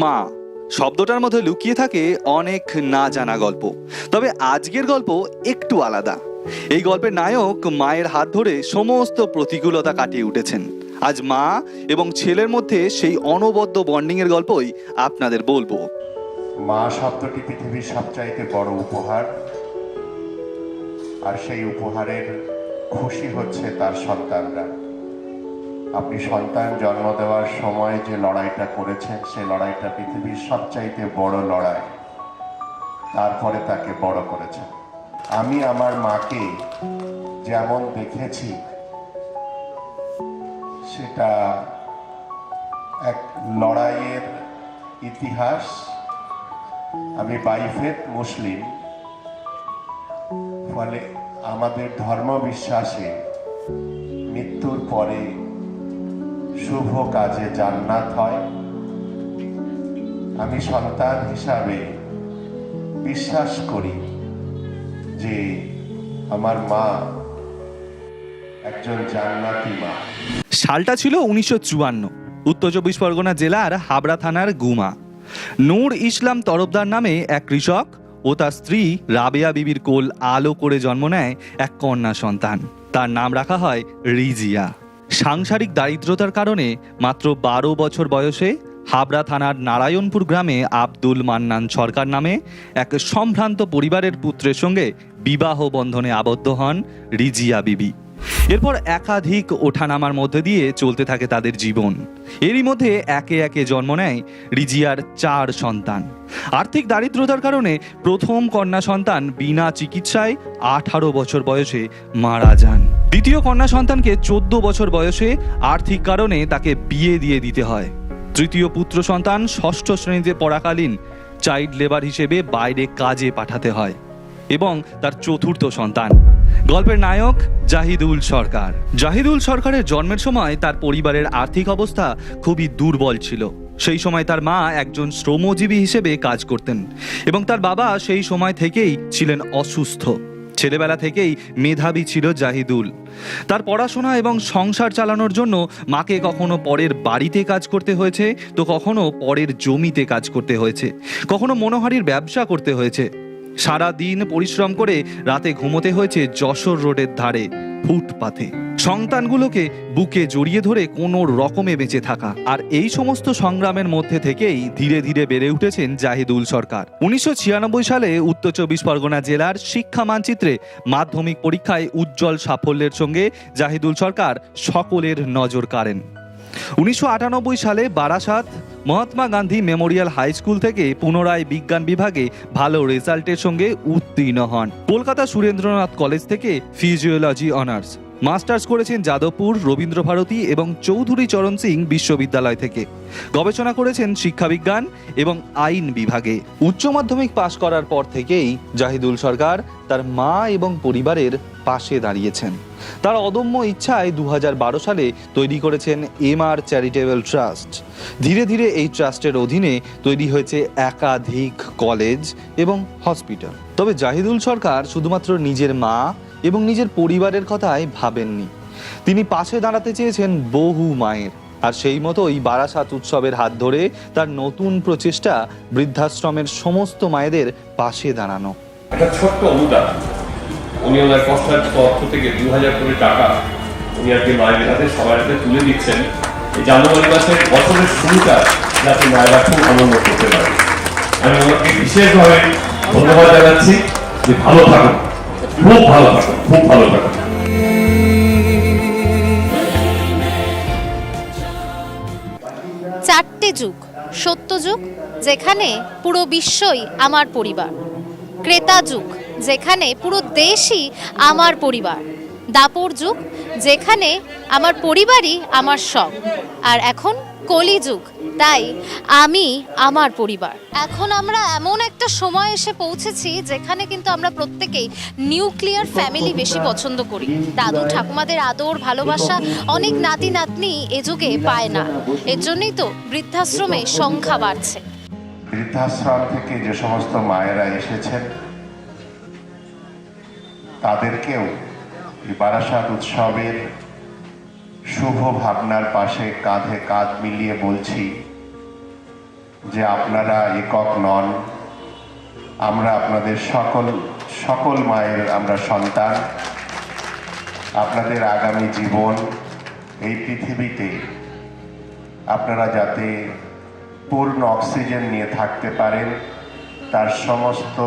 মা শব্দটার মধ্যে লুকিয়ে থাকে অনেক না জানা গল্প। তবে আজকের গল্প একটু আলাদা। এই গল্পের নায়ক মায়ের হাত ধরে সমস্ত প্রতিকূলতা কাটিয়ে উঠেছেন। আজ মা এবং ছেলের মধ্যে সেই অনবদ্য বন্ডিং এর গল্পই আপনাদের বলবো। মা শব্দটি পৃথিবীর সবচাইতে বড় উপহার, আর সেই উপহারের খুশি হচ্ছে তার সন্তানরা। আপনি সন্তান জন্ম দেওয়ার সময় যে লড়াইটা করেছেন, সেই লড়াইটা পৃথিবীর সবচাইতে বড় লড়াই। তারপরে তাকে বড় করেছেন। আমি আমার মাকে যেমন দেখেছি, সেটা এক লড়াইয়ের ইতিহাস। আমি বাইফেথ মুসলিম, ফলে আমাদের ধর্ম বিশ্বাসে মৃত্যুর পরে শুভ কাজে জান্নাত হয়। আমি সন্তান হিসাবে বিশ্বাস করি যে আমার মা একজন জান্নাতি মা। সালটা ছিল 1954। উত্তর চব্বিশ পরগনা জেলার হাবড়া থানার গুমা। নূর ইসলাম তরফদার নামে এক কৃষক ও তার স্ত্রী রাবেয়া বিবির কোল আলো করে জন্ম নেয় এক কন্যা সন্তান। তার নাম রাখা হয় রিজিয়া। সাংসারিক দারিদ্রতার কারণে মাত্র 12 বছর বয়সে হাবড়া থানার নারায়ণপুর গ্রামে আব্দুল মান্নান সরকার নামে এক সম্ভ্রান্ত পরিবারের পুত্রের সঙ্গে বিবাহ বন্ধনে আবদ্ধ হন রিজিয়া বিবি। এরপর একাধিক ওঠানামার মধ্যে দিয়ে চলতে থাকে তাদের জীবন। এরই মধ্যে একে একে জন্ম নেয় রিজিয়ার 4 সন্তান। আর্থিক দারিদ্রতার কারণে প্রথম কন্যা সন্তান বিনা চিকিৎসায় 18 বছর বয়সে মারা যান। দ্বিতীয় কন্যা সন্তানকে 14 বছর বয়সে আর্থিক কারণে তাকে বিয়ে দিয়ে দিতে হয়। তৃতীয় পুত্র সন্তান 6ষ্ঠ শ্রেণীতে পড়াকালীন চাইল্ড লেবার হিসেবে বাইরে কাজে পাঠাতে হয়। এবং তার চতুর্থ সন্তান গল্পের নায়ক জাহিদুল সরকার। জাহিদুল সরকারের জন্মের সময় তার পরিবারের আর্থিক অবস্থা খুবই দুর্বল ছিল। সেই সময় তার মা একজন শ্রমজীবী হিসেবে কাজ করতেন এবং তার বাবা সেই সময় থেকেই ছিলেন অসুস্থ। ছেলেবেলা থেকেই মেধাবী ছিল জাহিদুল। তার পড়াশোনা এবং সংসার চালানোর জন্য মাকে কখনো পরের বাড়িতে কাজ করতে হয়েছে, তো কখনো পরের জমিতে কাজ করতে হয়েছে, কখনো মনোহারীর ব্যবসা করতে হয়েছে। সারা দিন পরিশ্রম করে রাতে ঘুমোতে হয়েছে যশোর রোডের ধারে ফুটপাথে। সন্তানগুলোকে বুকে জড়িয়ে ধরে কোনো রকমে বেঁচে থাকা। আর এই সমস্ত সংগ্রামের মধ্যে থেকেই ধীরে ধীরে বেড়ে উঠেছেন জাহিদুল সরকার। 1996 সালে উত্তর চব্বিশ পরগনা জেলার শিক্ষা মানচিত্রে মাধ্যমিক পরীক্ষায় উজ্জ্বল সাফল্যের সঙ্গে জাহিদুল সরকার সকলের নজর কাড়েন। 1998 সালে Barasat Mahatma Gandhi memorial high school থেকে পুনরায় বিজ্ঞান বিভাগে ভালো রেজাল্টের সঙ্গে উত্তীর্ণ হন। কলকাতা সুরেন্দ্রনাথ কলেজ থেকে ফিজিওলজি অনার্স। মাস্টার্স করেছেন যাদবপুর রবীন্দ্রভারতী এবং চৌধুরী চরণ সিং বিশ্ববিদ্যালয় থেকে। গবেষণা করেছেন শিক্ষাবিজ্ঞান এবং আইন বিভাগে। উচ্চ মাধ্যমিক পাশ করার পর থেকেই জাহিদুল সরকার তার মা এবং পরিবারের পাশে দাঁড়িয়েছেন। তার অদম্য ইচ্ছায় 2012 সালে তৈরি করেছেন MR চ্যারিটেবল ট্রাস্ট। ধীরে ধীরে এই ট্রাস্টের অধীনে তৈরি হয়েছে একাধিক কলেজ এবং হসপিটাল। তবে জাহিদুল সরকার শুধুমাত্র নিজের মা এবং নিজের পরিবারের কথাই ভাবেননি, তিনি পাশে দাঁড়াতে চেয়েছেন বহু মায়ের। আর সেই মতোই বারাসাত উৎসবের হাত ধরে তার নতুন প্রচেষ্টা বৃদ্ধাশ্রমের সমস্ত মায়েদের পাশে দাঁড়ানো। একটা ছোট্ট অনুদান, উনি ওনার কষ্টার্জিত অর্থ থেকে 2000 কোটি টাকা উনি আর কি মায়ের হাতে সবার হাতে তুলে দিচ্ছেন। এই জানুয়ারি মাসের বছরের শুরুটা যাতে মায়েরা খুব আনন্দ করতে পারে। আমি ওনাকে বিশেষভাবে ধন্যবাদ জানাচ্ছি যে ভালো থাকুন, খুব ভালো থাকুন, খুব ভালো থাকুন। চারটে যুগ, সত্য যুগ যেখানে পুরো বিশ্বই আমার পরিবার, ক্রেতা যুগ যেখানে পুরো দেশই আমার পরিবার, দাপর যুগ যেখানে আমার পরিবারই আমার সব, আর এখন কলি যুগ, তাই আমি আমার পরিবার। এখন আমরা এমন একটা সময় এসে পৌঁছেছি যেখানে কিন্তু আমরা প্রত্যেকেই নিউক্লিয়ার ফ্যামিলি বেশি পছন্দ করি। দাদু ঠাকুমাদের আদর ভালোবাসা অনেক নাতি নাতনি এ যুগে পায় না। এর জন্যই তো বৃদ্ধাশ্রমে সংখ্যা বাড়ছে। বৃদ্ধাশ্রম থেকে যে সমস্ত মায়েরা এসেছেন তাদেরকেও এই বারাসাত উৎসবের শুভ ভাবনার পাশে কাঁধে কাঁধ মিলিয়ে বলছি, যে আপনারা একক নন, আমরা আপনাদের সকল মায়ের আমরা সন্তান। আপনাদের আগামী জীবন এই পৃথিবীতে আপনারা যাতে পূর্ণ অক্সিজেন নিয়ে থাকতে পারেন, তার সমস্ত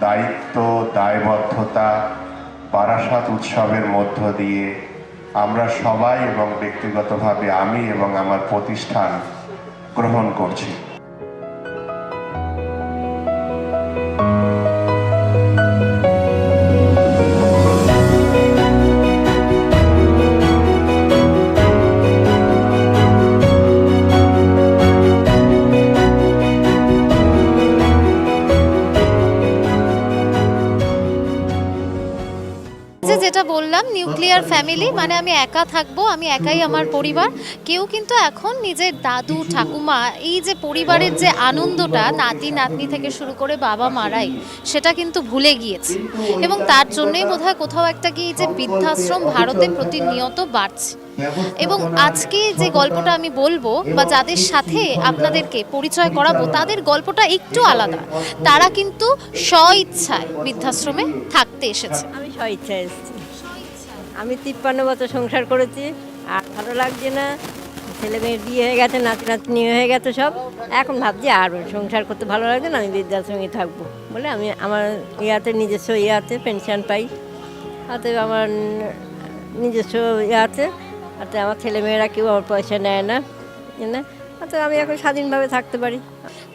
দায়িত্ব দায়বদ্ধতা বারাসাত উৎসবের মধ্য দিয়ে আমরা সবাই এবং ব্যক্তিগতভাবে আমি এবং আমার প্রতিষ্ঠান গ্রহণ করছি। যেটা বললাম নিউক্লিয়ার ফ্যামিলি, মানে আমি একা থাকবো, আমি একাই আমার পরিবার। কেউ কিন্তু এখন নিজের দাদু ঠাকুমা, এই যে পরিবারের যে আনন্দটা নাতি নাতনি থেকে শুরু করে বাবা মারাই, সেটা কিন্তু ভুলে গিয়েছে। এবং তার জন্যই বোধহয় কোথাও একটা কি যে বৃদ্ধাশ্রম ভারতে প্রতিনিয়ত বাড়ছে। এবং আজকে যে গল্পটা আমি বলবো বা যাদের সাথে আপনাদেরকে পরিচয় করাবো, তাদের গল্পটা একটু আলাদা। তারা কিন্তু স্বইচ্ছায় বৃদ্ধাশ্রমে থাকতে এসেছে। আমি স্বইচ্ছায় এসেছি। আমি 53 বছর সংসার করেছি, আর ভালো লাগছে না। ছেলে মেয়ের বিয়ে হয়ে গেছে, নাতি নাতনি হয়ে গেছে সব। এখন ভাবছি আর সংসার করতে ভালো লাগছে না, আমি বৃদ্ধাশ্রমে থাকবো বলে আমি আমার ইয়াতে নিজস্ব ইয়াতে পেনশন পাই, হাতে আমার নিজস্ব ইয়াতে, হাতে আমার ছেলে মেয়েরা কেউ আমার পয়সা নেয় না, হাতে আমি এখন স্বাধীনভাবে থাকতে পারি।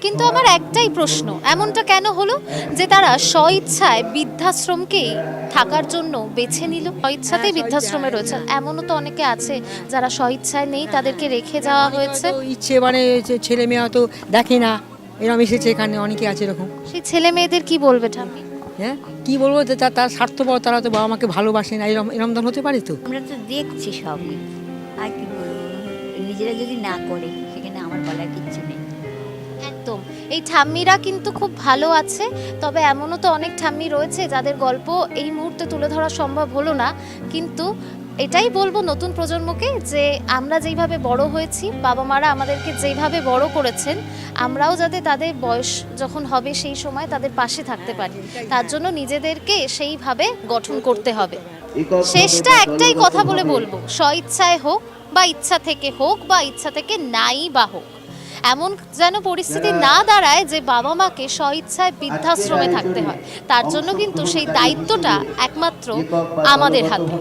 কিন্তু আমার একটাই প্রশ্ন, এমনটা কেন হলো যে তারা স্বইচ্ছায় বৃদ্ধাশ্রমকেই থাকার জন্য বেছে নিল? স্বইচ্ছাতেই বৃদ্ধাশ্রমে রয়েছে, এমনও তো অনেকে আছে যারা স্বইচ্ছায় নেই, তাদেরকে রেখে যাওয়া হয়েছে। ইচ্ছে মানে ছেলে মেয়ে হয়তো দেখে না, এরকম এসেছে এখানে, অনেকে আছে এরকম। সেই ছেলে মেয়েদের কি বলবে ঠাম্মি? হ্যাঁ কি বলবো, যে তার স্বার্থপর, তারা তো বাবা মাকে ভালোবাসে না, এরম ধরনের হতে পারে তো। আমরা তো দেখছি সবই, আর কি বলবো, নিজেরা যদি না করে সেখানে আমার বলার কিচ্ছু নেই। একদম, এই ঠাম্মিরা কিন্তু খুব ভালো আছে। তবে এমনও তো অনেক ঠাম্মি রয়েছে যাদের গল্প এই মুহূর্তে তুলে ধরা সম্ভব হলো না। কিন্তু এটাই বলবো নতুন প্রজন্মকে, যে আমরা যেইভাবে বড় হয়েছি, বাবা মারা আমাদেরকে যেইভাবে বড় করেছেন, আমরাও যাতে তাদের বয়স যখন হবে সেই সময় তাদের পাশে থাকতে পারি, তার জন্য নিজেদেরকে সেইভাবে গঠন করতে হবে। শেষটা একটাই কথা বলে বলবো, স্বইচ্ছায় হোক বা ইচ্ছা থেকে হোক বা ইচ্ছা থেকে নাই বা হোক, এমন যেন পরিস্থিতি না দাঁড়ায় যে বাবা মাকে স্বইচ্ছায় বৃদ্ধাশ্রমে থাকতে হয়। তার জন্য কিন্তু সেই দায়িত্বটা একমাত্র আমাদের হাতে।